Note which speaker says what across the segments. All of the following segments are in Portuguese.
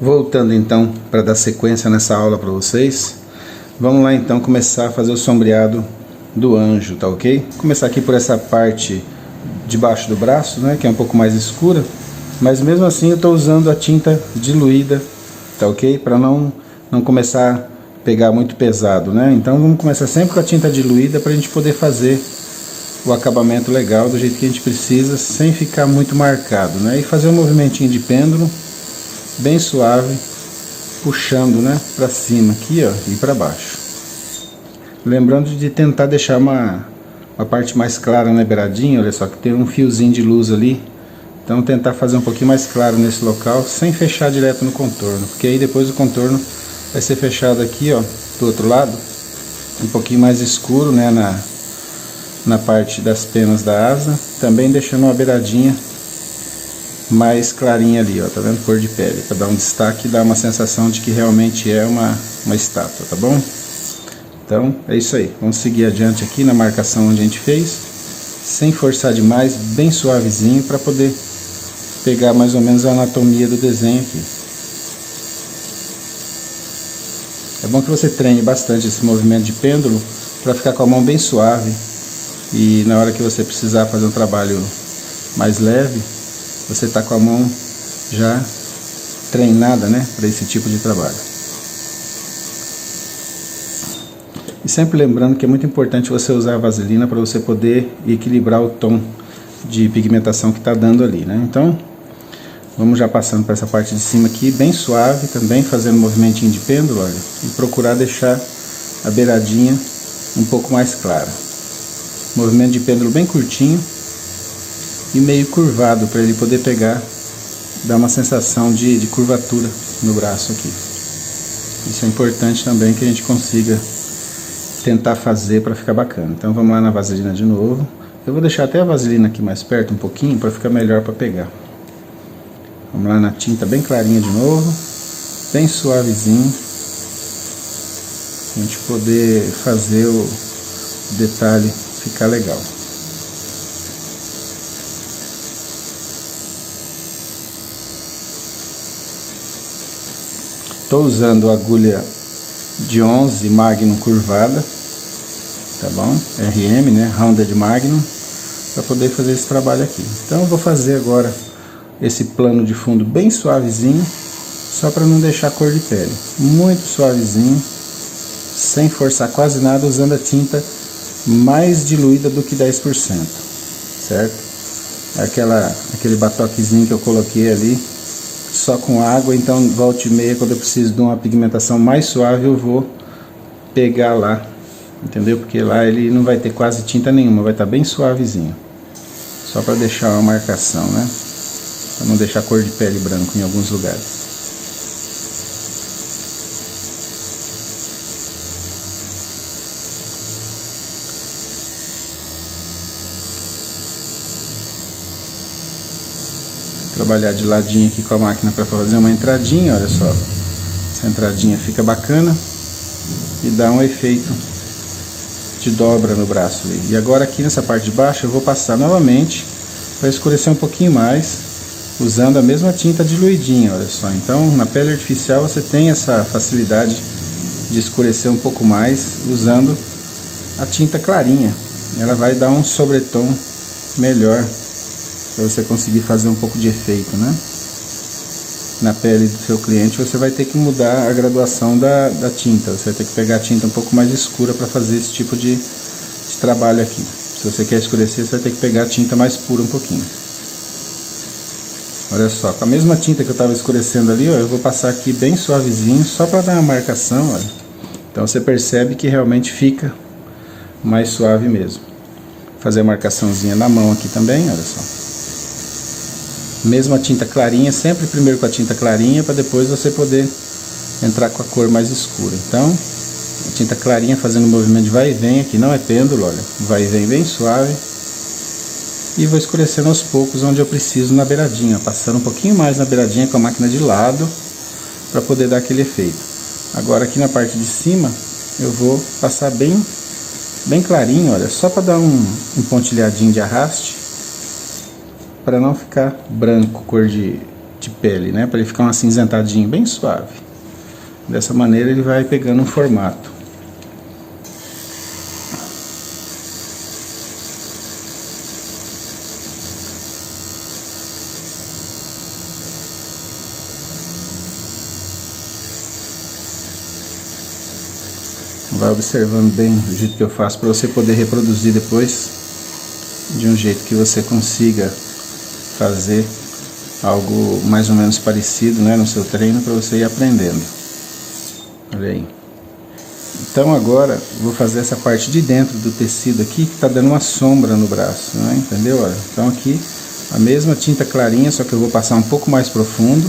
Speaker 1: Voltando então para dar sequência nessa aula para vocês, vamos lá então começar a fazer o sombreado do anjo, tá ok? Vou começar aqui por essa parte debaixo do braço, né, que é um pouco mais escura, mas mesmo assim eu estou usando a tinta diluída, tá ok? Para não começar a pegar muito pesado, né? Então vamos começar sempre com a tinta diluída para a gente poder fazer o acabamento legal do jeito que a gente precisa, sem ficar muito marcado, né? E fazer um movimentinho de pêndulo bem suave, puxando, né, para cima aqui, ó, e para baixo. Lembrando de tentar deixar uma parte mais clara na beiradinha, olha só que tem um fiozinho de luz ali. Então tentar fazer um pouquinho mais claro nesse local, sem fechar direto no contorno, porque aí depois o contorno vai ser fechado aqui, ó, do outro lado, um pouquinho mais escuro, né, na parte das penas da asa, também deixando uma beiradinha mais clarinha ali, ó, tá vendo? Cor de pele, para dar um destaque e dar uma sensação de que realmente é uma estátua, tá bom? Então é isso aí, vamos seguir adiante aqui na marcação onde a gente fez, sem forçar demais, bem suavezinho, para poder pegar mais ou menos a anatomia do desenho aqui. É bom que você treine bastante esse movimento de pêndulo para ficar com a mão bem suave, e na hora que você precisar fazer um trabalho mais leve, você está com a mão já treinada, né, para esse tipo de trabalho. E sempre lembrando que é muito importante você usar a vaselina para você poder equilibrar o tom de pigmentação que está dando ali, né? Então, vamos já passando para essa parte de cima aqui, bem suave, também fazendo um movimentinho de pêndulo, olha, e procurar deixar a beiradinha um pouco mais clara. Movimento de pêndulo bem curtinho e meio curvado, para ele poder pegar, dar uma sensação de curvatura no braço aqui. Isso é importante também que a gente consiga tentar fazer para ficar bacana. Então vamos lá na vaselina de novo. Eu vou deixar até a vaselina aqui mais perto um pouquinho, para ficar melhor para pegar. Vamos lá na tinta bem clarinha de novo, bem suavezinho, a gente poder fazer o detalhe ficar legal. Estou usando a agulha de 11 Magnum curvada, tá bom? RM, né? Rounded Magnum, para poder fazer esse trabalho aqui. Então eu vou fazer agora esse plano de fundo bem suavezinho, só para não deixar cor de pele. Muito suavezinho, sem forçar quase nada, usando a tinta mais diluída do que 10%, certo? Aquele batoquezinho que eu coloquei ali, só com água. Então volta e meia, quando eu preciso de uma pigmentação mais suave, eu vou pegar lá, entendeu? Porque lá ele não vai ter quase tinta nenhuma, vai estar bem suavezinho, só para deixar uma marcação, né? Para não deixar cor de pele branco em alguns lugares. Trabalhar de ladinho aqui com a máquina para fazer uma entradinha, olha só. Essa entradinha fica bacana e dá um efeito de dobra no braço ali. E agora aqui nessa parte de baixo eu vou passar novamente para escurecer um pouquinho mais, usando a mesma tinta diluidinha, olha só. Então na pele artificial você tem essa facilidade de escurecer um pouco mais usando a tinta clarinha. Ela vai dar um sobretom melhor, para você conseguir fazer um pouco de efeito, né? Na pele do seu cliente você vai ter que mudar a graduação da tinta, você vai ter que pegar a tinta um pouco mais escura para fazer esse tipo de trabalho aqui. Se você quer escurecer, você vai ter que pegar a tinta mais pura um pouquinho. Olha só, com a mesma tinta que eu estava escurecendo ali, ó, eu vou passar aqui bem suavezinho, só para dar uma marcação, olha. Então você percebe que realmente fica mais suave mesmo. Vou fazer a marcaçãozinha na mão aqui também, olha só. Mesma tinta clarinha, sempre primeiro com a tinta clarinha, para depois você poder entrar com a cor mais escura. Então, a tinta clarinha fazendo um movimento de vai e vem aqui, não é pêndulo, olha, vai e vem bem suave. E vou escurecendo aos poucos onde eu preciso na beiradinha, passando um pouquinho mais na beiradinha com a máquina de lado, para poder dar aquele efeito. Agora aqui na parte de cima, eu vou passar bem clarinho, olha, só para dar um pontilhadinho de arraste, para não ficar branco, cor de de pele, né? Para ele ficar um acinzentadinho bem suave. Dessa maneira ele vai pegando um formato. Vai observando bem o jeito que eu faço para você poder reproduzir depois de um jeito que você consiga fazer algo mais ou menos parecido, né, no seu treino, para você ir aprendendo. Olha aí. Então agora vou fazer essa parte de dentro do tecido aqui que está dando uma sombra no braço, né? Entendeu? Olha, então aqui a mesma tinta clarinha, só que eu vou passar um pouco mais profundo.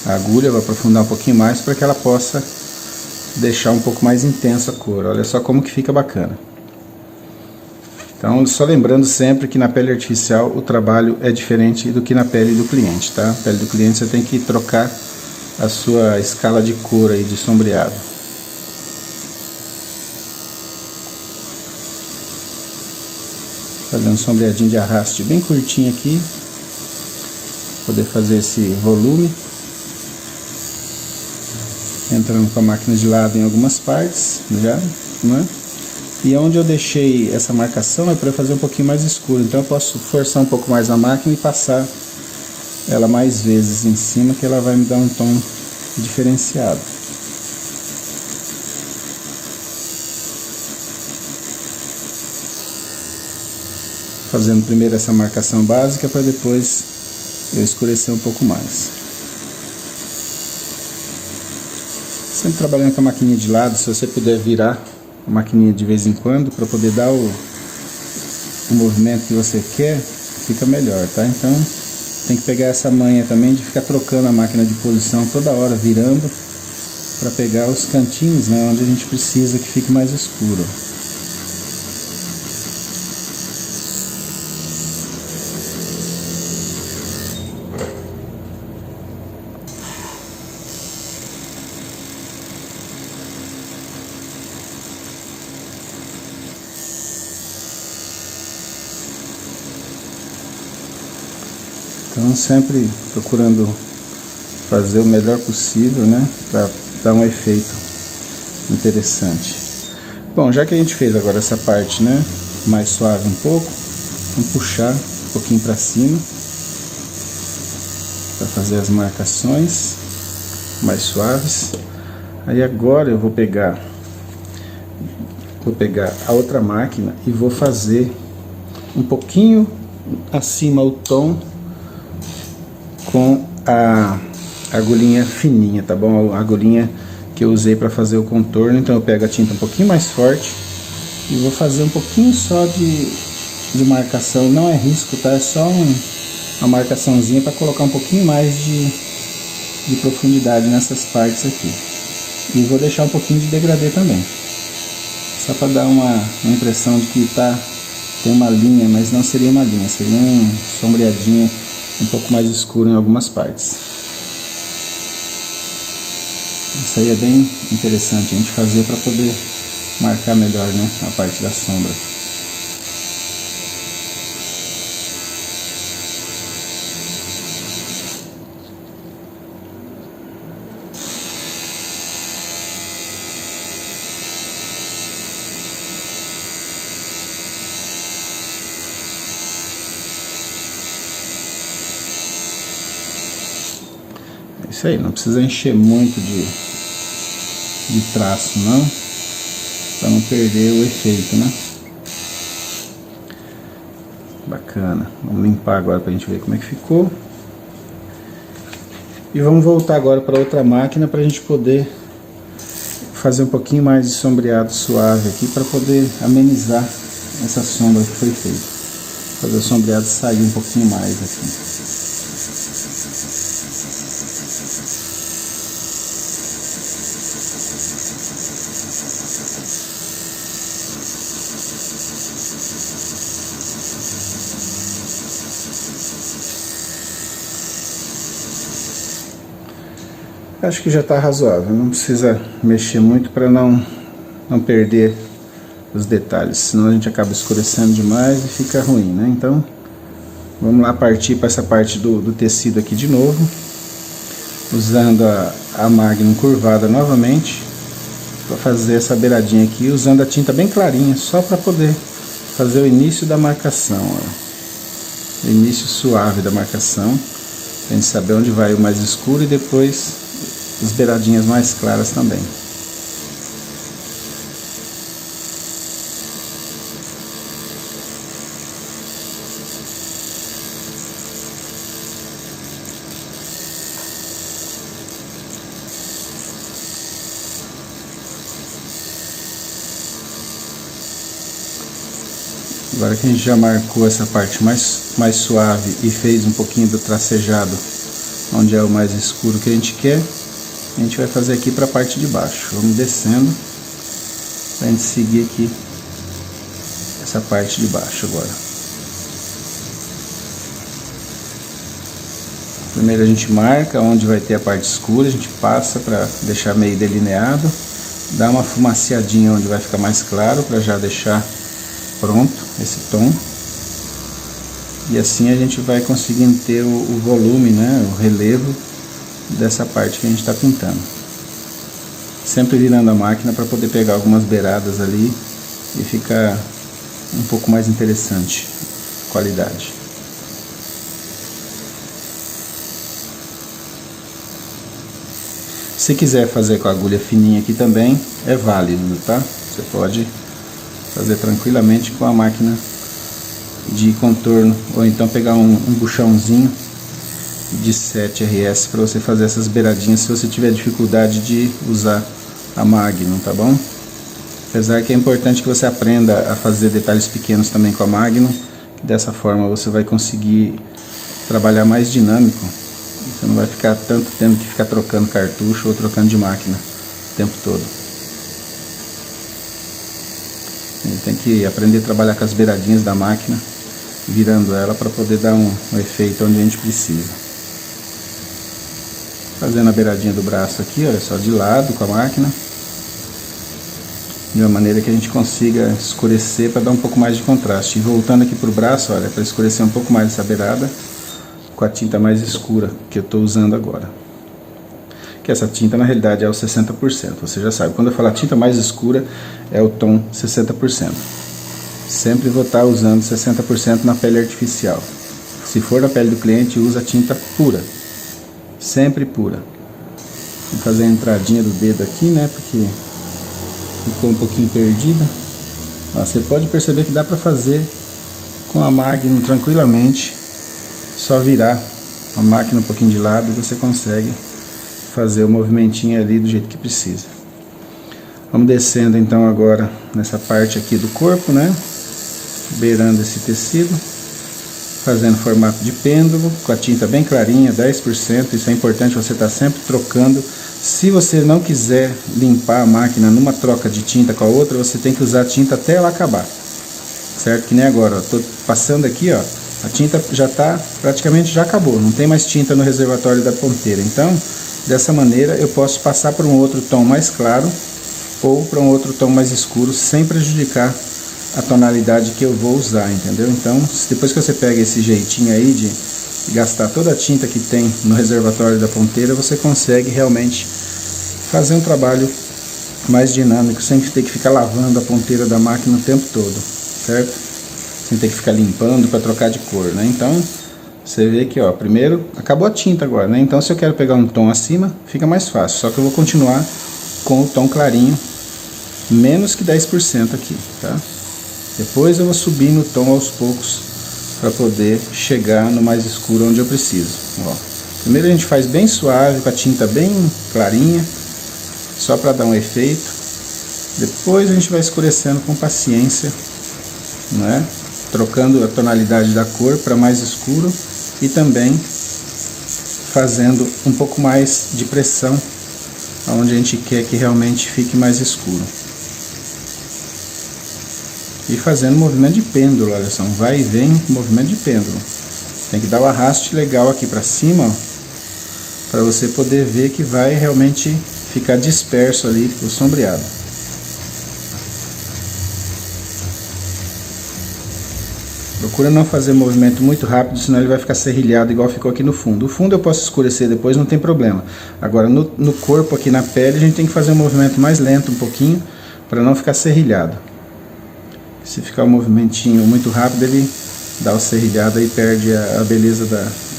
Speaker 1: A agulha vai aprofundar um pouquinho mais para que ela possa deixar um pouco mais intensa a cor. Olha só como que fica bacana. Então, só lembrando sempre que na pele artificial o trabalho é diferente do que na pele do cliente, tá? Na pele do cliente você tem que trocar a sua escala de cor aí de sombreado. Fazendo um sombreadinho de arraste bem curtinho aqui, poder fazer esse volume. Entrando com a máquina de lado em algumas partes, já, né? E onde eu deixei essa marcação é para fazer um pouquinho mais escuro, então eu posso forçar um pouco mais a máquina e passar ela mais vezes em cima, que ela vai me dar um tom diferenciado. Fazendo primeiro essa marcação básica para depois eu escurecer um pouco mais. Sempre trabalhando com a maquininha de lado, se você puder virar a maquininha de vez em quando para poder dar o movimento que você quer, fica melhor, tá? Então tem que pegar essa manha também de ficar trocando a máquina de posição toda hora, virando, para pegar os cantinhos, né, onde a gente precisa que fique mais escuro. Então sempre procurando fazer o melhor possível, né, para dar um efeito interessante. Bom, já que a gente fez agora essa parte, né, mais suave um pouco, vamos puxar um pouquinho para cima para fazer as marcações mais suaves. Aí agora eu vou pegar a outra máquina e vou fazer um pouquinho acima o tom com a agulhinha fininha, tá bom? A agulhinha que eu usei para fazer o contorno. Então eu pego a tinta um pouquinho mais forte e vou fazer um pouquinho só de marcação. Não é risco, tá? É só uma marcaçãozinha para colocar um pouquinho mais de profundidade nessas partes aqui. E vou deixar um pouquinho de degradê também, só para dar uma impressão de que tem uma linha, mas não seria uma linha, seria um sombreadinho um pouco mais escuro em algumas partes. Isso aí é bem interessante a gente fazer para poder marcar melhor, né, a parte da sombra. Isso aí, não precisa encher muito de traço não, para não perder o efeito, né? Bacana. Vamos limpar agora para a gente ver como é que ficou. E vamos voltar agora para outra máquina para a gente poder fazer um pouquinho mais de sombreado suave aqui, para poder amenizar essa sombra que foi feita. Fazer o sombreado sair um pouquinho mais aqui. Acho que já está razoável, não precisa mexer muito para não perder os detalhes, senão a gente acaba escurecendo demais e fica ruim, né? Então vamos lá partir para essa parte do tecido aqui de novo. usando a Magnum curvada novamente para fazer essa beiradinha aqui, usando a tinta bem clarinha, só para poder fazer o início da marcação, ó. O início suave da marcação, a gente saber onde vai o mais escuro e depois as beiradinhas mais claras também. Agora que a gente já marcou essa parte mais suave e fez um pouquinho do tracejado, onde é o mais escuro que a gente quer, a gente vai fazer aqui para a parte de baixo. Vamos descendo para a gente seguir aqui essa parte de baixo agora. Primeiro a gente marca onde vai ter a parte escura, a gente passa para deixar meio delineado, dá uma fumaciadinha onde vai ficar mais claro para já deixar pronto esse tom, e assim a gente vai conseguindo ter o volume, né, o relevo dessa parte que a gente está pintando, sempre virando a máquina para poder pegar algumas beiradas ali e ficar um pouco mais interessante a qualidade. Se quiser fazer com a agulha fininha aqui também é válido, tá? Você pode fazer tranquilamente com a máquina de contorno, ou então pegar um buchãozinho de 7RS para você fazer essas beiradinhas se você tiver dificuldade de usar a Magnum, tá bom? Apesar que é importante que você aprenda a fazer detalhes pequenos também com a Magnum, dessa forma você vai conseguir trabalhar mais dinâmico, você não vai ficar tanto tendo que ficar trocando cartucho ou trocando de máquina o tempo todo. Tem que aprender a trabalhar com as beiradinhas da máquina, virando ela para poder dar um efeito onde a gente precisa. Fazendo a beiradinha do braço aqui, olha só, de lado com a máquina, de uma maneira que a gente consiga escurecer para dar um pouco mais de contraste. E voltando aqui para o braço, olha, para escurecer um pouco mais essa beirada com a tinta mais escura que eu estou usando agora. Que essa tinta na realidade é o 60%, você já sabe, quando eu falar tinta mais escura é o tom 60%. Sempre vou estar usando 60% na pele artificial. Se for na pele do cliente, usa tinta pura, sempre pura. Vou fazer a entradinha do dedo aqui, né, porque ficou um pouquinho perdida. Você pode perceber que dá para fazer com a Magnum tranquilamente, só virar a máquina um pouquinho de lado e você consegue fazer o movimentinho ali do jeito que precisa. Vamos descendo então agora nessa parte aqui do corpo, né? Beirando esse tecido, fazendo formato de pêndulo, com a tinta bem clarinha, 10%, isso é importante você estar sempre trocando. Se você não quiser limpar a máquina numa troca de tinta com a outra, você tem que usar a tinta até ela acabar, certo? Que nem agora, ó, tô passando aqui, ó, a tinta já tá, praticamente já acabou, não tem mais tinta no reservatório da ponteira, então dessa maneira eu posso passar para um outro tom mais claro ou para um outro tom mais escuro sem prejudicar a tonalidade que eu vou usar, entendeu? Então depois que você pega esse jeitinho aí de gastar toda a tinta que tem no reservatório da ponteira, você consegue realmente fazer um trabalho mais dinâmico, sem ter que ficar lavando a ponteira da máquina o tempo todo, certo? Sem ter que ficar limpando para trocar de cor, né? Então você vê que, ó, primeiro acabou a tinta agora, né? Então se eu quero pegar um tom acima, fica mais fácil. Só que eu vou continuar com o tom clarinho, menos que 10% aqui, tá? Depois eu vou subir no tom aos poucos para poder chegar no mais escuro onde eu preciso. Ó, primeiro a gente faz bem suave, com a tinta bem clarinha, só para dar um efeito. Depois a gente vai escurecendo com paciência, né? Trocando a tonalidade da cor para mais escuro e também fazendo um pouco mais de pressão onde a gente quer que realmente fique mais escuro. E fazendo movimento de pêndulo, olha só, um vai e vem, movimento de pêndulo. Tem que dar o arraste legal aqui para cima, para você poder ver que vai realmente ficar disperso ali o sombreado. Procura não fazer movimento muito rápido, senão ele vai ficar serrilhado igual ficou aqui no fundo. O fundo eu posso escurecer depois, não tem problema. Agora no corpo aqui na pele a gente tem que fazer um movimento mais lento um pouquinho, para não ficar serrilhado. Se ficar um movimentinho muito rápido, ele dá o serrilhado e perde a beleza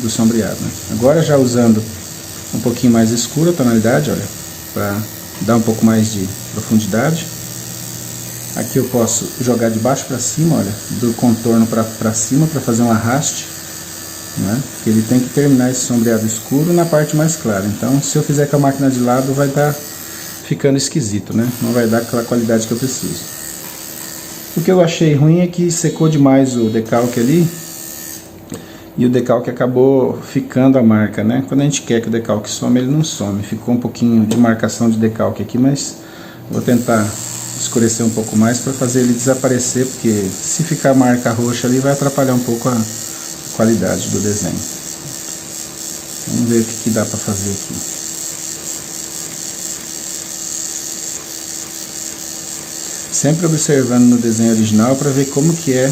Speaker 1: do sombreado, né? Agora já usando um pouquinho mais escuro a tonalidade, olha, para dar um pouco mais de profundidade. Aqui eu posso jogar de baixo para cima, olha, do contorno para cima, para fazer um arraste, né? Porque ele tem que terminar esse sombreado escuro na parte mais clara. Então, se eu fizer com a máquina de lado, vai estar ficando esquisito, né? Não vai dar aquela qualidade que eu preciso. O que eu achei ruim é que secou demais o decalque ali, e o decalque acabou ficando a marca, né? Quando a gente quer que o decalque some, ele não some. Ficou um pouquinho de marcação de decalque aqui, mas vou tentar escurecer um pouco mais para fazer ele desaparecer, porque se ficar marca roxa ali vai atrapalhar um pouco a qualidade do desenho. Vamos ver o que dá para fazer aqui. Sempre observando no desenho original para ver como que é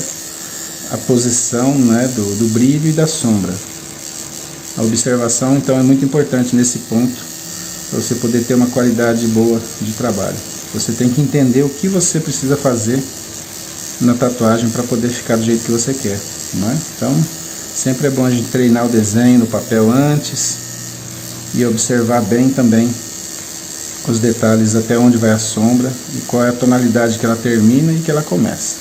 Speaker 1: a posição, né, do brilho e da sombra. A observação então é muito importante nesse ponto, para você poder ter uma qualidade boa de trabalho. Você tem que entender o que você precisa fazer na tatuagem para poder ficar do jeito que você quer, não é? Então, sempre é bom a gente treinar o desenho no papel antes e observar bem também os detalhes, até onde vai a sombra e qual é a tonalidade que ela termina e que ela começa.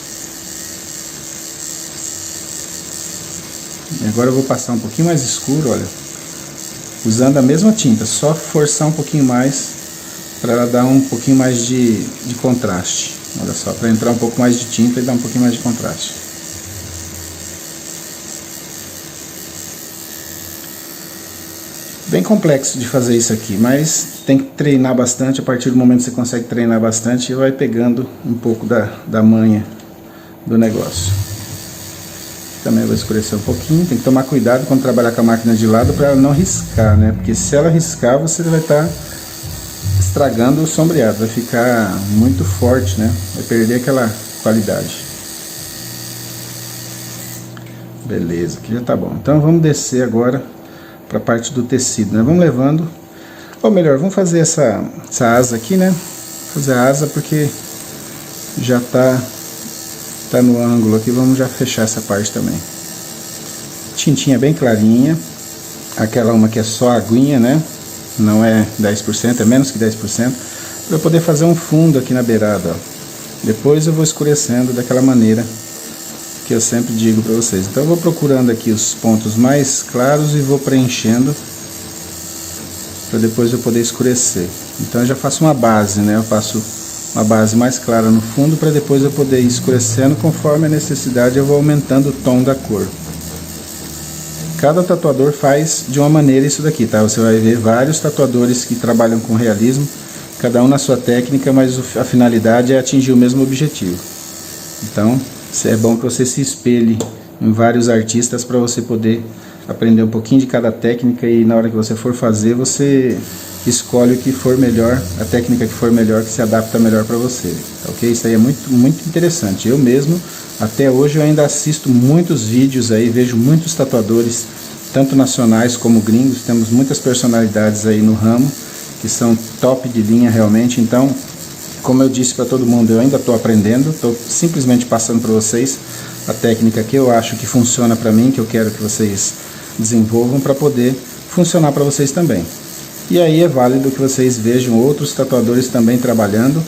Speaker 1: E agora eu vou passar um pouquinho mais escuro, olha, usando a mesma tinta, só forçar um pouquinho mais para ela dar um pouquinho mais de contraste. Olha só, para entrar um pouco mais de tinta e dar um pouquinho mais de contraste. Bem complexo de fazer isso aqui, mas tem que treinar bastante. A partir do momento que você consegue treinar bastante, e vai pegando um pouco da manha do negócio. Também vou escurecer um pouquinho. Tem que tomar cuidado quando trabalhar com a máquina de lado para ela não riscar, né? Porque se ela riscar, você vai estar estragando o sombreado, vai ficar muito forte, né? Vai perder aquela qualidade. Beleza, aqui já tá bom. Então vamos descer agora para a parte do tecido, né? Vamos levando, ou melhor, vamos fazer essa asa aqui, né? Fazer a asa porque já tá no ângulo aqui. Vamos já fechar essa parte também. Tintinha bem clarinha, aquela uma que é só aguinha, né? Não é 10%, é menos que 10%, para eu poder fazer um fundo aqui na beirada, ó. Depois eu vou escurecendo daquela maneira que eu sempre digo para vocês. Então eu vou procurando aqui os pontos mais claros e vou preenchendo para depois eu poder escurecer. Então eu já faço uma base, né? Eu faço uma base mais clara no fundo para depois eu poder ir escurecendo. Conforme a necessidade eu vou aumentando o tom da cor. Cada tatuador faz de uma maneira isso daqui, tá? Você vai ver vários tatuadores que trabalham com realismo, cada um na sua técnica, mas a finalidade é atingir o mesmo objetivo. Então, é bom que você se espelhe em vários artistas para você poder aprender um pouquinho de cada técnica e na hora que você for fazer, você escolhe o que for melhor, a técnica que for melhor, que se adapta melhor para você, tá ok? Isso aí é muito, muito interessante. Eu mesmo, até hoje, eu ainda assisto muitos vídeos aí, vejo muitos tatuadores, tanto nacionais como gringos, temos muitas personalidades aí no ramo, que são top de linha realmente. Então, como eu disse para todo mundo, eu ainda estou aprendendo, estou simplesmente passando para vocês a técnica que eu acho que funciona para mim, que eu quero que vocês desenvolvam para poder funcionar para vocês também. E aí é válido que vocês vejam outros tatuadores também trabalhando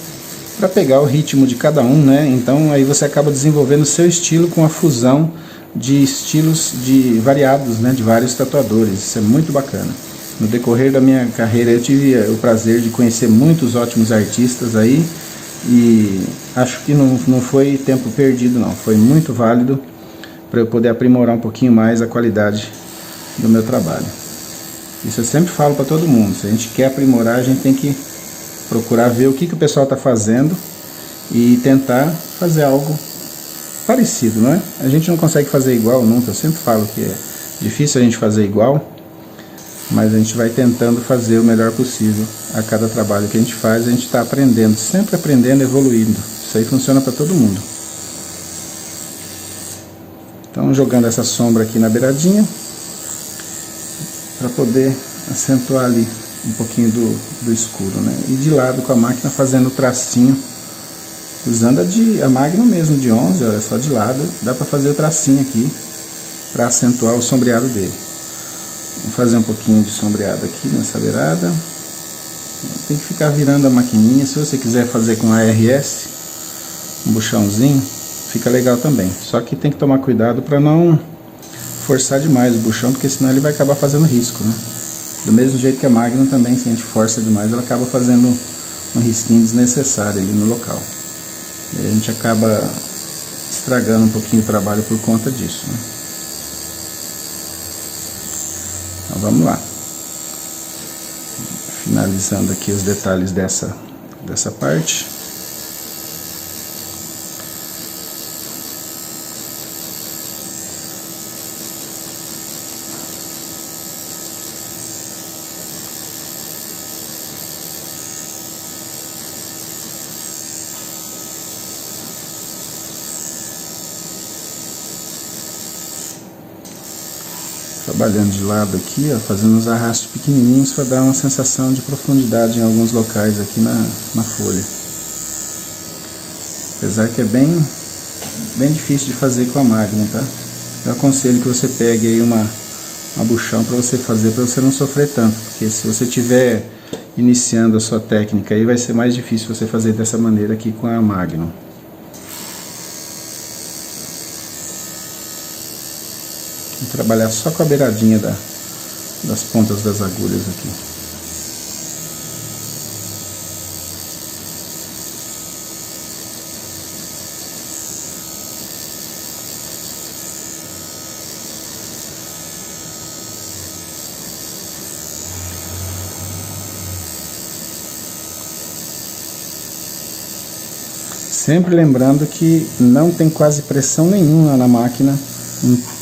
Speaker 1: para pegar o ritmo de cada um, né? Então aí você acaba desenvolvendo o seu estilo com a fusão de estilos variados, né? De vários tatuadores. Isso é muito bacana. No decorrer da minha carreira eu tive o prazer de conhecer muitos ótimos artistas aí e acho que não foi tempo perdido não, foi muito válido para eu poder aprimorar um pouquinho mais a qualidade do meu trabalho. Isso eu sempre falo para todo mundo, se a gente quer aprimorar a gente tem que procurar ver o que o pessoal está fazendo e tentar fazer algo parecido, não é? A gente não consegue fazer igual nunca, eu sempre falo que é difícil a gente fazer igual, mas a gente vai tentando fazer o melhor possível a cada trabalho que a gente faz. A gente está aprendendo, sempre aprendendo, evoluindo. Isso aí funciona para todo mundo. Então jogando essa sombra aqui na beiradinha, para poder acentuar ali um pouquinho do escuro, né? E de lado com a máquina fazendo o tracinho, usando a Magnum mesmo de 11, olha só, de lado, dá para fazer o tracinho aqui, para acentuar o sombreado dele. Vou fazer um pouquinho de sombreado aqui nessa beirada. Tem que ficar virando a maquininha. Se você quiser fazer com ARS, um buchãozinho, fica legal também. Só que tem que tomar cuidado para não forçar demais o buchão, porque senão ele vai acabar fazendo risco, né? Do mesmo jeito que a Magnum também, se a gente força demais, ela acaba fazendo um risquinho desnecessário ali no local. E a gente acaba estragando um pouquinho o trabalho por conta disso, né? Então vamos lá. Finalizando aqui os detalhes dessa parte. Trabalhando de lado aqui, ó, fazendo uns arrastos pequenininhos para dar uma sensação de profundidade em alguns locais aqui na folha. Apesar que é bem difícil de fazer com a Magnum, tá? Eu aconselho que você pegue aí uma buchão para você fazer, para você não sofrer tanto, porque se você estiver iniciando a sua técnica aí, vai ser mais difícil você fazer dessa maneira aqui com a Magnum. Vou trabalhar só com a beiradinha das pontas das agulhas aqui. Sempre lembrando que não tem quase pressão nenhuma na máquina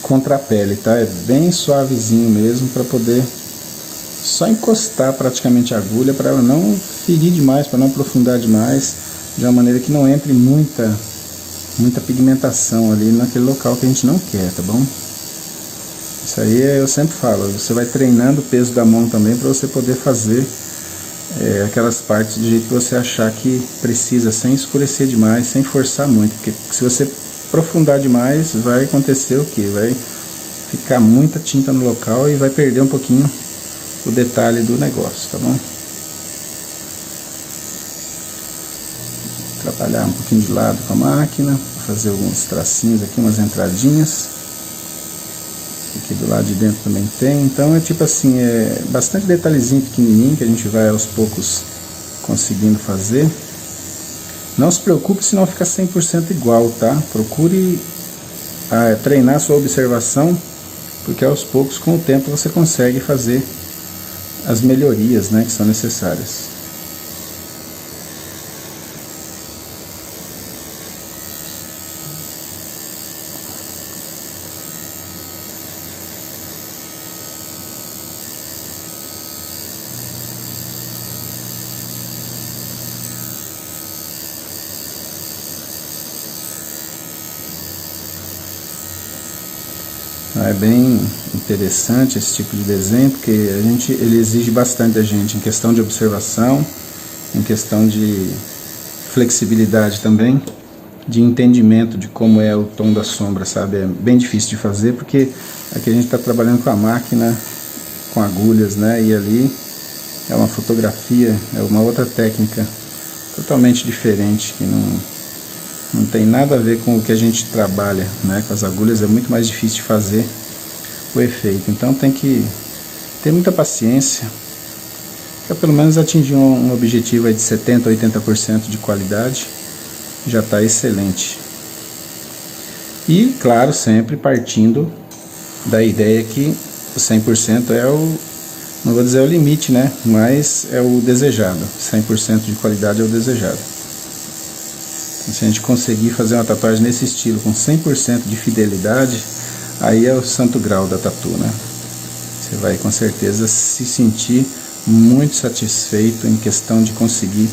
Speaker 1: contra a pele, tá? É bem suavezinho mesmo, para poder só encostar praticamente a agulha, para ela não ferir demais, para não aprofundar demais, de uma maneira que não entre muita pigmentação ali naquele local que a gente não quer, tá bom? Isso aí eu sempre falo, você vai treinando o peso da mão também, para você poder fazer aquelas partes do jeito que você achar que precisa, sem escurecer demais, sem forçar muito, porque se você aprofundar demais, vai acontecer o que? Vai ficar muita tinta no local e vai perder um pouquinho o detalhe do negócio, tá bom? Trabalhar um pouquinho de lado com a máquina, fazer alguns tracinhos aqui, umas entradinhas. Aqui do lado de dentro também tem, então é tipo assim, é bastante detalhezinho pequenininho que a gente vai aos poucos conseguindo fazer. Não se preocupe se não fica 100% igual, tá? Procure treinar sua observação, porque aos poucos, com o tempo, você consegue fazer as melhorias, né, que são necessárias. É bem interessante esse tipo de desenho, porque ele exige bastante da gente em questão de observação, em questão de flexibilidade também, de entendimento de como é o tom da sombra, sabe? É bem difícil de fazer, porque aqui a gente está trabalhando com a máquina, com agulhas, né? E ali é uma fotografia, é uma outra técnica totalmente diferente, que não tem nada a ver com o que a gente trabalha, né? Com as agulhas é muito mais difícil de fazer o efeito, então tem que ter muita paciência para pelo menos atingir um objetivo aí de 70% a 80% de qualidade, já está excelente. E claro, sempre partindo da ideia que o 100% é não vou dizer o limite, né? Mas é o desejado, 100% de qualidade é o desejado. Se a gente conseguir fazer uma tatuagem nesse estilo, com 100% de fidelidade, aí é o santo grau da tatu, né? Você vai com certeza se sentir muito satisfeito em questão de conseguir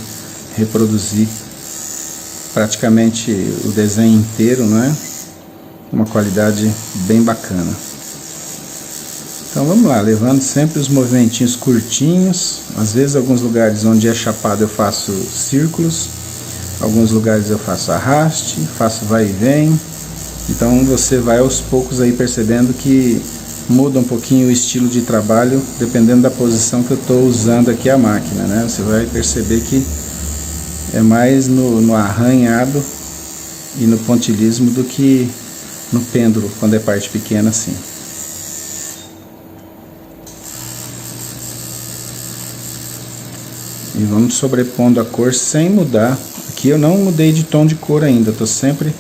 Speaker 1: reproduzir praticamente o desenho inteiro, né? uma qualidade bem bacana. Então vamos lá, levando sempre os movimentinhos curtinhos. Às vezes alguns lugares onde é chapado eu faço círculos, alguns lugares eu faço arraste, faço vai e vem. Então você vai aos poucos aí percebendo que muda um pouquinho o estilo de trabalho dependendo da posição que eu estou usando aqui a máquina, né? Você vai perceber que é mais no arranhado e no pontilhismo do que no pêndulo, quando é parte pequena assim. E vamos sobrepondo a cor sem mudar. Aqui eu não mudei de tom de cor ainda, estou sempre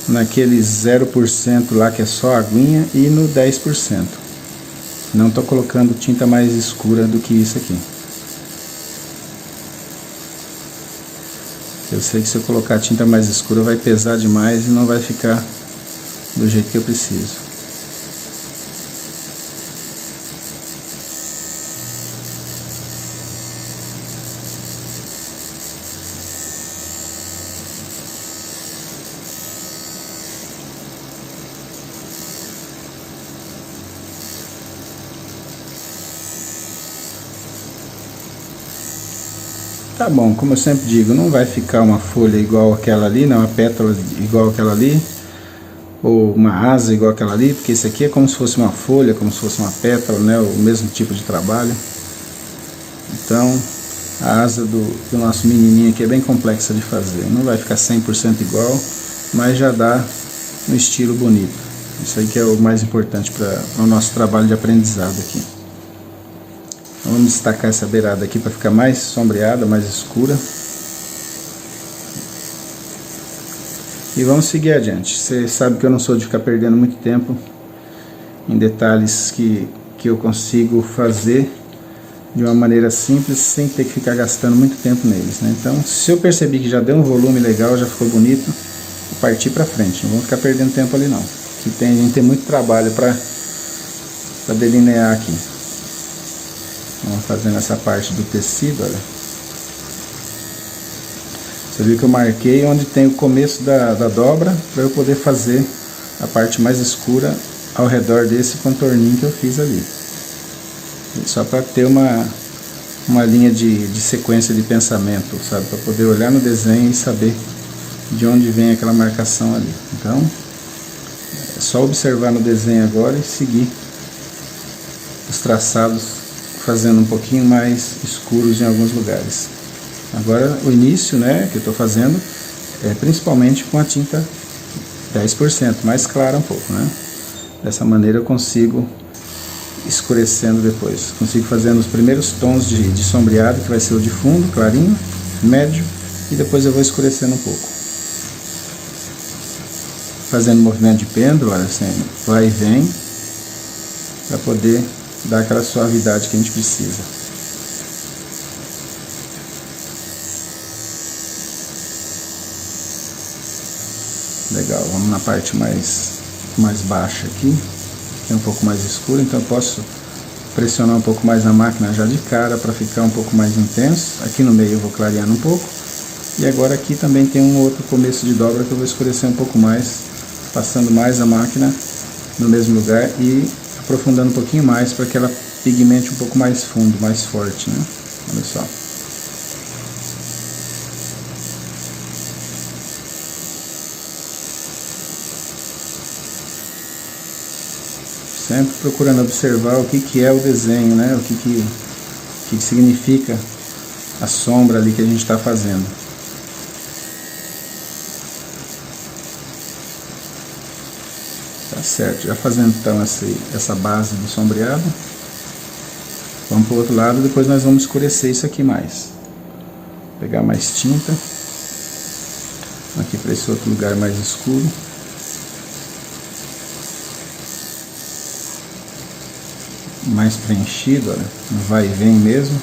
Speaker 1: naquele 0% lá que é só aguinha e no 10%. Não estou colocando tinta mais escura do que isso aqui. Eu sei que se eu colocar tinta mais escura vai pesar demais e não vai ficar do jeito que eu preciso. Tá bom, como eu sempre digo, não vai ficar uma folha igual aquela ali, não, uma pétala igual aquela ali, ou uma asa igual aquela ali, porque isso aqui é como se fosse uma folha, como se fosse uma pétala, né, o mesmo tipo de trabalho. Então, a asa do nosso menininho aqui é bem complexa de fazer, não vai ficar 100% igual, mas já dá um estilo bonito. Isso aí que é o mais importante para o nosso trabalho de aprendizado aqui. Vamos destacar essa beirada aqui para ficar mais sombreada, mais escura. E vamos seguir adiante. Você sabe que eu não sou de ficar perdendo muito tempo em detalhes que eu consigo fazer de uma maneira simples, sem ter que ficar gastando muito tempo neles, né? Então, se eu percebi que já deu um volume legal, já ficou bonito, vou partir para frente. Não vamos ficar perdendo tempo ali não. Que a gente tem muito trabalho para delinear aqui. Vamos fazendo essa parte do tecido, olha. Você viu que eu marquei onde tem o começo da dobra, para eu poder fazer a parte mais escura ao redor desse contorninho que eu fiz ali. Só para ter uma linha de sequência de pensamento, sabe? Para poder olhar no desenho e saber de onde vem aquela marcação ali. Então, é só observar no desenho agora e seguir os traçados, fazendo um pouquinho mais escuros em alguns lugares. Agora o início, né, que eu estou fazendo é principalmente com a tinta 10%, mais clara um pouco, né? Dessa maneira eu consigo escurecendo depois. Consigo fazendo os primeiros tons de sombreado, que vai ser o de fundo, clarinho, médio, e depois eu vou escurecendo um pouco. Fazendo movimento de pêndulo, olha assim, vai e vem, para poder dar aquela suavidade que a gente precisa. Legal, vamos na parte mais baixa aqui, que é um pouco mais escura, então eu posso pressionar um pouco mais a máquina já de cara para ficar um pouco mais intenso. Aqui no meio eu vou clareando um pouco, e agora aqui também tem um outro começo de dobra que eu vou escurecer um pouco mais, passando mais a máquina no mesmo lugar e aprofundando um pouquinho mais para que ela pigmente um pouco mais fundo, mais forte, né? Olha só. Sempre procurando observar o que é o desenho, né? O que significa a sombra ali que a gente está fazendo. Tá certo, já fazendo então essa base do sombreado, vamos para o outro lado, depois nós vamos escurecer isso aqui mais. Vou pegar mais tinta, aqui para esse outro lugar mais escuro. Mais preenchido, olha, vai e vem mesmo.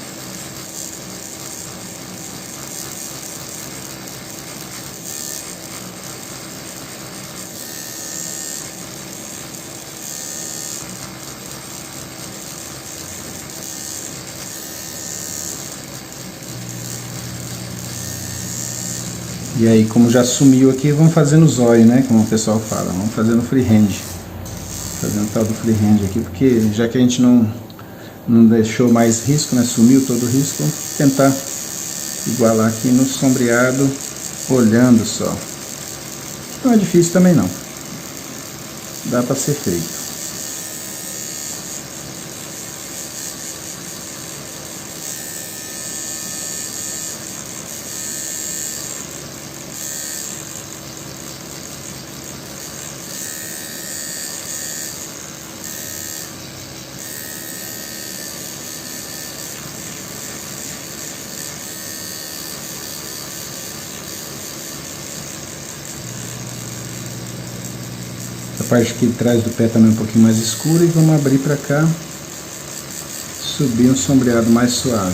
Speaker 1: E aí, como já sumiu aqui, vamos fazer no zóio, né? Como o pessoal fala, vamos fazer no freehand. Fazendo o tal do freehand aqui, porque já que a gente não deixou mais risco, né? Sumiu todo o risco, vamos tentar igualar aqui no sombreado, olhando só. Não é difícil também não. Dá para ser feito. A parte aqui de trás do pé também é um pouquinho mais escura e vamos abrir para cá, subir um sombreado mais suave.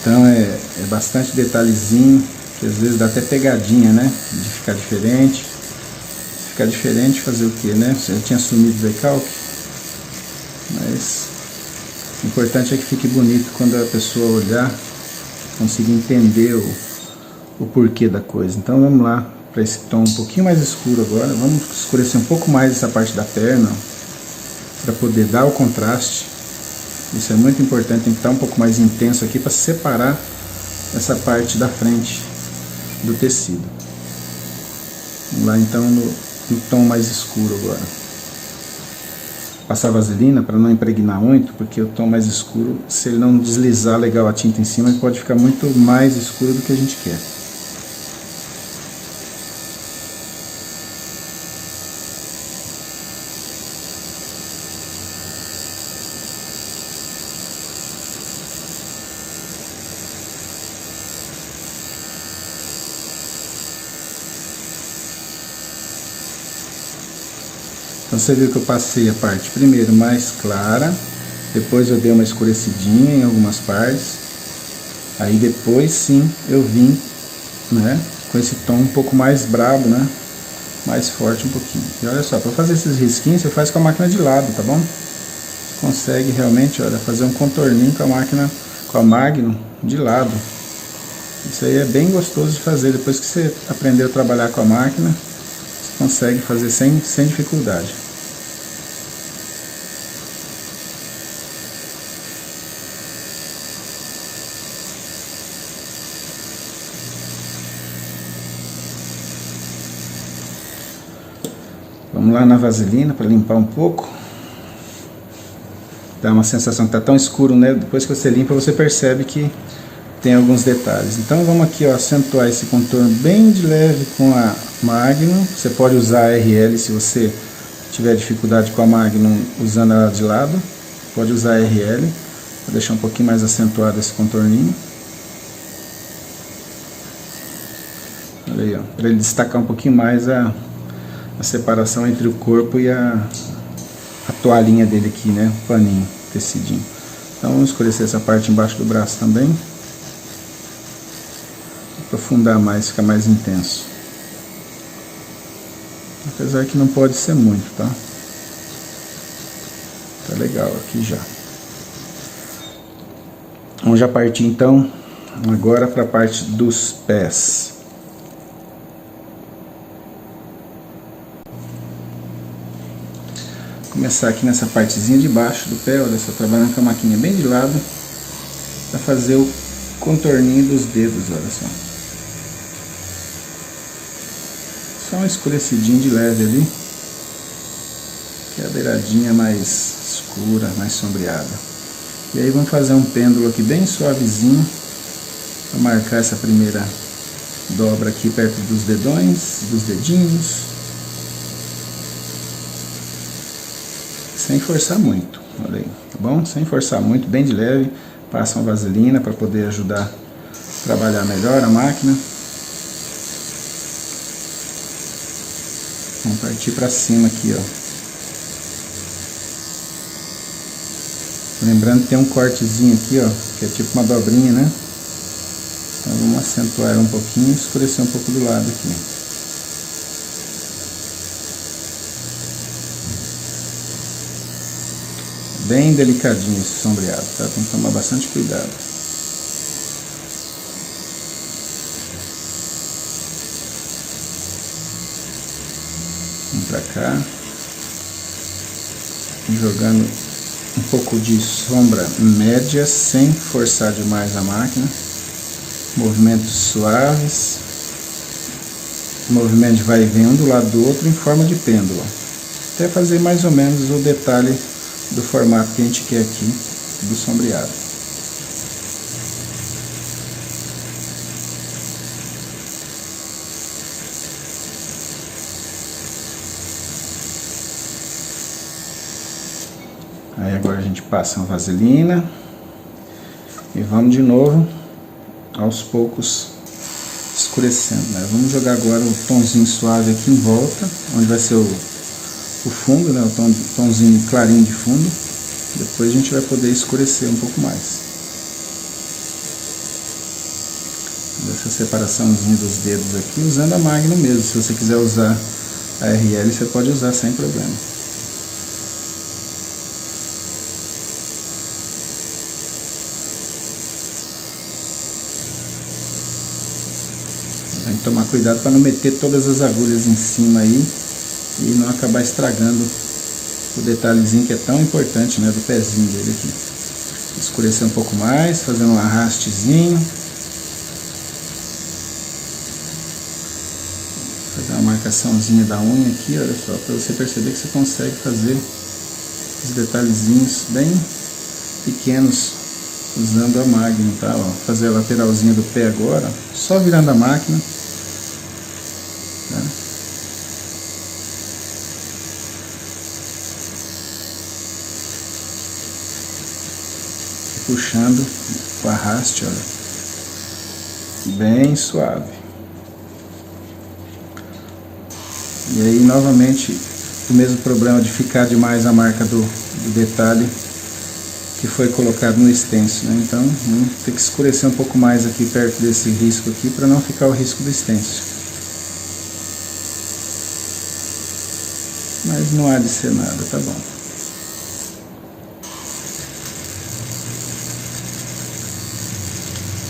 Speaker 1: Então é bastante detalhezinho, que às vezes dá até pegadinha, né? De ficar diferente. Ficar diferente fazer o que, né? Você já tinha sumido o decalque, mas o importante é que fique bonito quando a pessoa olhar, conseguir entender o porquê da coisa. Então vamos lá para esse tom um pouquinho mais escuro agora. Vamos escurecer um pouco mais essa parte da perna para poder dar o contraste. Isso é muito importante, tem que estar um pouco mais intenso aqui para separar essa parte da frente do tecido. Vamos lá então no tom mais escuro agora. Passar vaselina para não impregnar muito, porque o tom mais escuro, se ele não deslizar legal a tinta em cima, ele pode ficar muito mais escuro do que a gente quer. Então você viu que eu passei a parte primeiro mais clara, depois eu dei uma escurecidinha em algumas partes, aí depois sim eu vim, né, com esse tom um pouco mais brabo, né, mais forte um pouquinho. E olha só, para fazer esses risquinhos você faz com a máquina de lado, tá bom? Você consegue realmente, olha, fazer um contorninho com a máquina, com a Magnum de lado. Isso aí é bem gostoso de fazer, depois que você aprendeu a trabalhar com a máquina, você consegue fazer sem dificuldade. Vamos lá na vaselina para limpar um pouco. Dá uma sensação que está tão escuro, né? Depois que você limpa, você percebe que tem alguns detalhes. Então vamos aqui, ó, acentuar esse contorno bem de leve com a Magnum. Você pode usar a RL se você tiver dificuldade com a Magnum usando ela de lado. Pode usar a RL para deixar um pouquinho mais acentuado esse contorninho. Olha aí, ó, para ele destacar um pouquinho mais a separação entre o corpo e a toalhinha dele aqui, né? O paninho, tecidinho. Então vamos escurecer essa parte embaixo do braço também. Aprofundar mais, ficar mais intenso. Apesar que não pode ser muito, tá? Tá legal aqui já. Vamos já partir então agora para a parte dos pés. Começar aqui nessa partezinha de baixo do pé, olha só, trabalhando com a maquinha bem de lado, para fazer o contorninho dos dedos, olha só. Só um escurecidinho de leve ali, que é a beiradinha mais escura, mais sombreada. E aí vamos fazer um pêndulo aqui bem suavezinho, para marcar essa primeira dobra aqui perto dos dedões, dos dedinhos. Sem forçar muito, olha aí, tá bom? Sem forçar muito, bem de leve. Passa uma vaselina para poder ajudar a trabalhar melhor a máquina. Vamos partir para cima aqui, ó. Lembrando que tem um cortezinho aqui, ó, que é tipo uma dobrinha, né? Então vamos acentuar ela um pouquinho e escurecer um pouco do lado aqui. Bem delicadinho esse sombreado, tá? Tem que tomar bastante cuidado. cá, jogando um pouco de sombra média, sem forçar demais a máquina, movimentos suaves, movimento de vai e vem um do lado do outro em forma de pêndulo, até fazer mais ou menos o detalhe do formato que a gente quer aqui do sombreado. Aí agora a gente passa uma vaselina e vamos de novo aos poucos escurecendo, né? Vamos jogar agora o tomzinho suave aqui em volta, onde vai ser o fundo, né? O tomzinho clarinho de fundo. Depois a gente vai poder escurecer um pouco mais. Essa separaçãozinha dos dedos aqui, usando a Magnum mesmo. Se você quiser usar a RL, você pode usar sem problema. Tem que tomar cuidado para não meter todas as agulhas em cima aí e não acabar estragando o detalhezinho que é tão importante, né, do pezinho dele aqui. Escurecer um pouco mais, fazendo um arrastezinho. Fazer uma marcaçãozinha da unha aqui, olha só, para você perceber que você consegue fazer os detalhezinhos bem pequenos usando a Magnum, tá? Ó, fazer a lateralzinha do pé agora, só virando a máquina. Tá? Puxando o arraste, olha, bem suave. E aí novamente o mesmo problema de ficar demais a marca do detalhe que foi colocado no stencil, né? Então vamos ter que escurecer um pouco mais aqui perto desse risco aqui para não ficar o risco do stencil. Mas não há de ser nada, tá bom.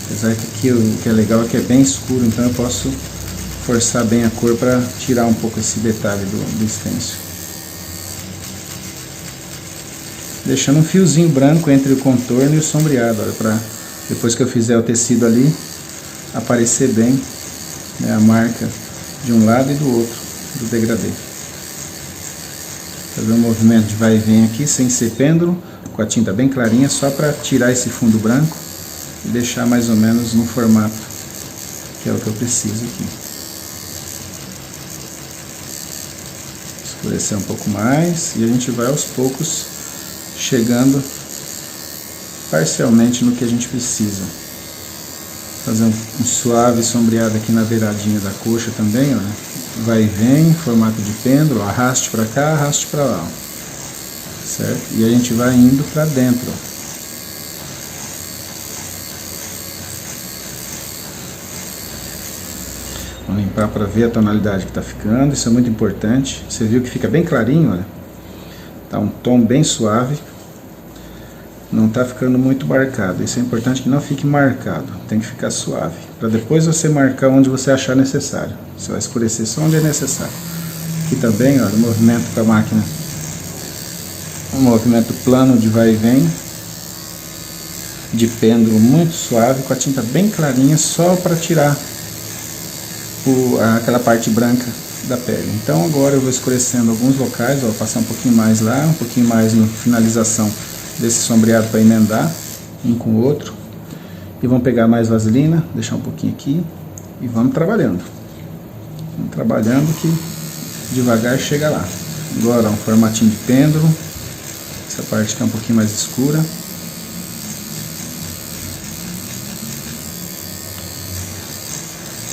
Speaker 1: Apesar que aqui o que é legal é que é bem escuro, então eu posso forçar bem a cor para tirar um pouco esse detalhe do stencil. Deixando um fiozinho branco entre o contorno e o sombreado, para depois que eu fizer o tecido ali, aparecer bem, né, a marca de um lado e do outro do degradê. Fazer um movimento de vai e vem aqui, sem ser pêndulo, com a tinta bem clarinha, só para tirar esse fundo branco e deixar mais ou menos no formato que é o que eu preciso aqui. Escurecer um pouco mais e a gente vai aos poucos chegando parcialmente no que a gente precisa. Fazer um suave sombreado aqui na beiradinha da coxa também, ó. Vai e vem, formato de pêndulo, arraste para cá, arraste para lá, ó. Certo? E a gente vai indo para dentro, ó. Vamos limpar para ver a tonalidade que está ficando, isso é muito importante. Você viu que fica bem clarinho, olha. Tá um tom bem suave. Não está ficando muito marcado. Isso é importante que não fique marcado. Tem que ficar suave. Para depois você marcar onde você achar necessário. Você vai escurecer só onde é necessário. Aqui também, olha, o movimento com a máquina. Um movimento plano de vai e vem. De pêndulo muito suave, com a tinta bem clarinha, só para tirar aquela parte branca da pele. Então agora eu vou escurecendo alguns locais, ó, passar um pouquinho mais lá, um pouquinho mais na finalização desse sombreado para emendar um com o outro. E vamos pegar mais vaselina, deixar um pouquinho aqui e vamos trabalhando. Vamos trabalhando que devagar chega lá. Agora um formatinho de pêndulo, essa parte que é um pouquinho mais escura.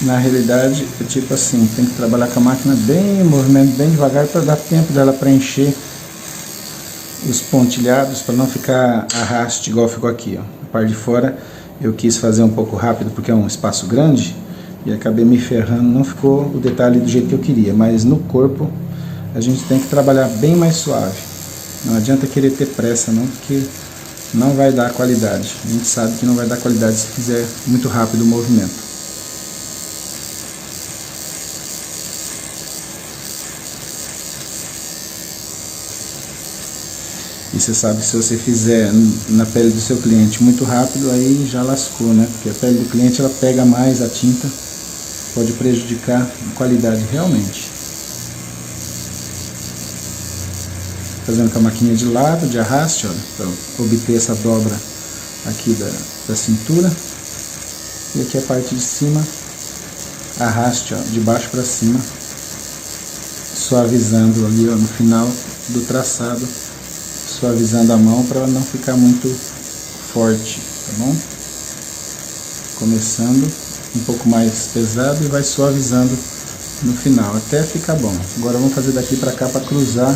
Speaker 1: Na realidade é tipo assim, tem que trabalhar com a máquina bem, movimento bem devagar para dar tempo dela preencher os pontilhados, para não ficar arraste igual ficou aqui, ó. A parte de fora eu quis fazer um pouco rápido porque é um espaço grande e acabei me ferrando, não ficou o detalhe do jeito que eu queria, mas no corpo a gente tem que trabalhar bem mais suave. Não adianta querer ter pressa não, porque não vai dar qualidade. A gente sabe que não vai dar qualidade se fizer muito rápido o movimento. E você sabe que se você fizer na pele do seu cliente muito rápido, aí já lascou, né? Porque a pele do cliente ela pega mais a tinta, pode prejudicar a qualidade realmente. Fazendo com a maquininha de lado, de arraste, para obter essa dobra aqui da cintura. E aqui a parte de cima, arraste, de baixo para cima, suavizando ali, no final do traçado, suavizando a mão para ela não ficar muito forte, tá bom? Começando um pouco mais pesado e vai suavizando no final, até ficar bom. Agora vamos fazer daqui para cá para cruzar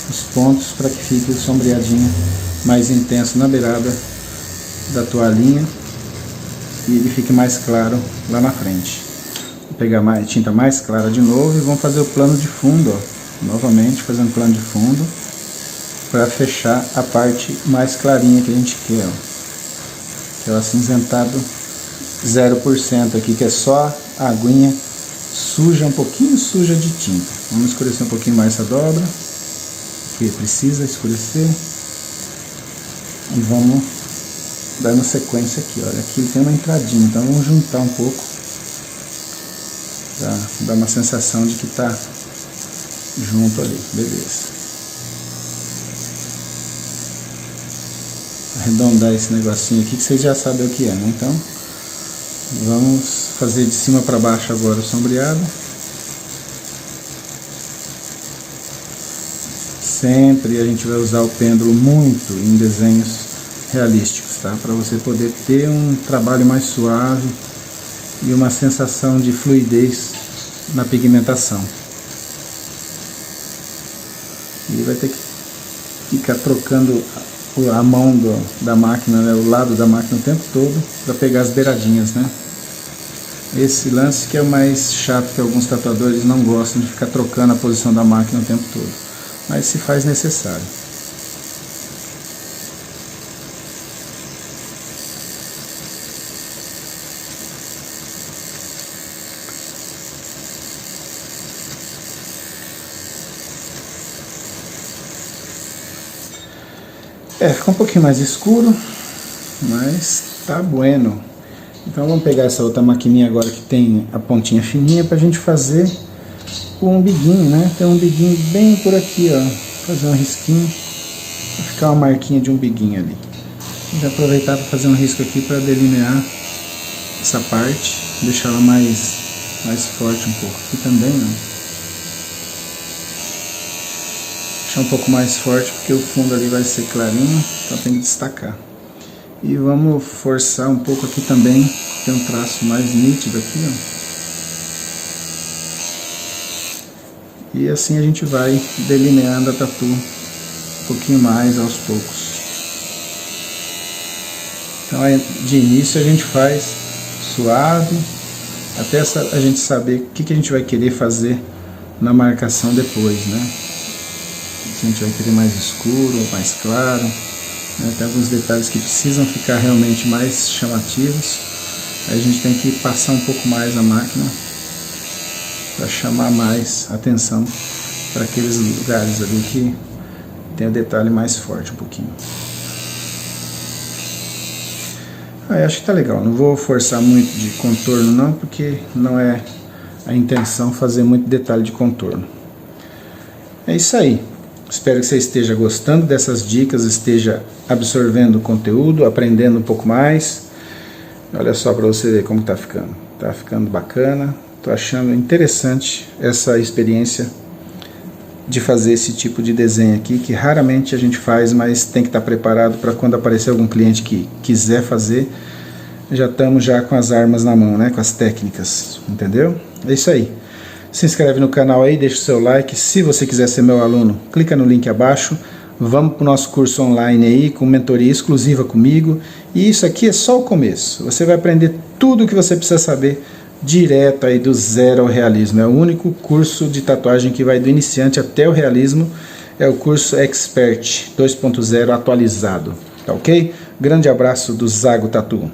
Speaker 1: os pontos para que fique o sombreadinho mais intenso na beirada da toalhinha e ele fique mais claro lá na frente. Vou pegar tinta mais clara de novo e vamos fazer o plano de fundo, novamente fazendo plano de fundo para fechar a parte mais clarinha que a gente quer, que é o acinzentado 0% aqui, que é só a aguinha suja, um pouquinho suja de tinta. Vamos escurecer um pouquinho mais essa dobra, que precisa escurecer, e vamos dando sequência aqui. Olha, aqui tem uma entradinha, então vamos juntar um pouco para dar uma sensação de que está junto ali, beleza. Arredondar esse negocinho aqui que vocês já sabem o que é, né? Então vamos fazer de cima para baixo agora o sombreado. Sempre a gente vai usar o pêndulo muito em desenhos realísticos, tá? Para você poder ter um trabalho mais suave e uma sensação de fluidez na pigmentação. E vai ter que ficar trocando a mão da máquina, né? O lado da máquina o tempo todo para pegar as beiradinhas, né? Esse lance que é o mais chato, que alguns tatuadores não gostam de ficar trocando a posição da máquina o tempo todo. Mas se faz necessário. Ficou um pouquinho mais escuro, mas tá bueno. Então vamos pegar essa outra maquininha agora que tem a pontinha fininha pra gente fazer o umbiguinho, né? Tem um umbiguinho bem por aqui, fazer um risquinho, pra ficar uma marquinha de umbiguinho ali. Vou aproveitar para fazer um risco aqui para delinear essa parte, deixar ela mais forte um pouco. Aqui também, deixar um pouco mais forte porque o fundo ali vai ser clarinho, então tem que destacar. E vamos forçar um pouco aqui também, tem um traço mais nítido aqui, E assim a gente vai delineando a tatu um pouquinho mais aos poucos. Então de início a gente faz suave, até a gente saber o que a gente vai querer fazer na marcação depois, né? Se a gente vai querer mais escuro ou mais claro, né? Tem alguns detalhes que precisam ficar realmente mais chamativos. Aí a gente tem que passar um pouco mais a máquina para chamar mais atenção para aqueles lugares ali que tem o detalhe mais forte um pouquinho. Acho que tá legal, não vou forçar muito de contorno não, porque não é a intenção fazer muito detalhe de contorno. É isso aí, espero que você esteja gostando dessas dicas, esteja absorvendo o conteúdo, aprendendo um pouco mais. Olha só para você ver como tá ficando bacana. Tô achando interessante essa experiência de fazer esse tipo de desenho aqui, que raramente a gente faz, mas tem que estar preparado para quando aparecer algum cliente que quiser fazer, já estamos com as armas na mão, né, com as técnicas, entendeu? É isso aí. Se inscreve no canal aí, deixa o seu like. Se você quiser ser meu aluno, clica no link abaixo. Vamos para o nosso curso online aí, com mentoria exclusiva comigo. E isso aqui é só o começo. Você vai aprender tudo o que você precisa saber direto aí do zero ao realismo. É o único curso de tatuagem que vai do iniciante até o realismo. É o curso Expert 2.0 atualizado, tá ok? Grande abraço do Zago Tatu.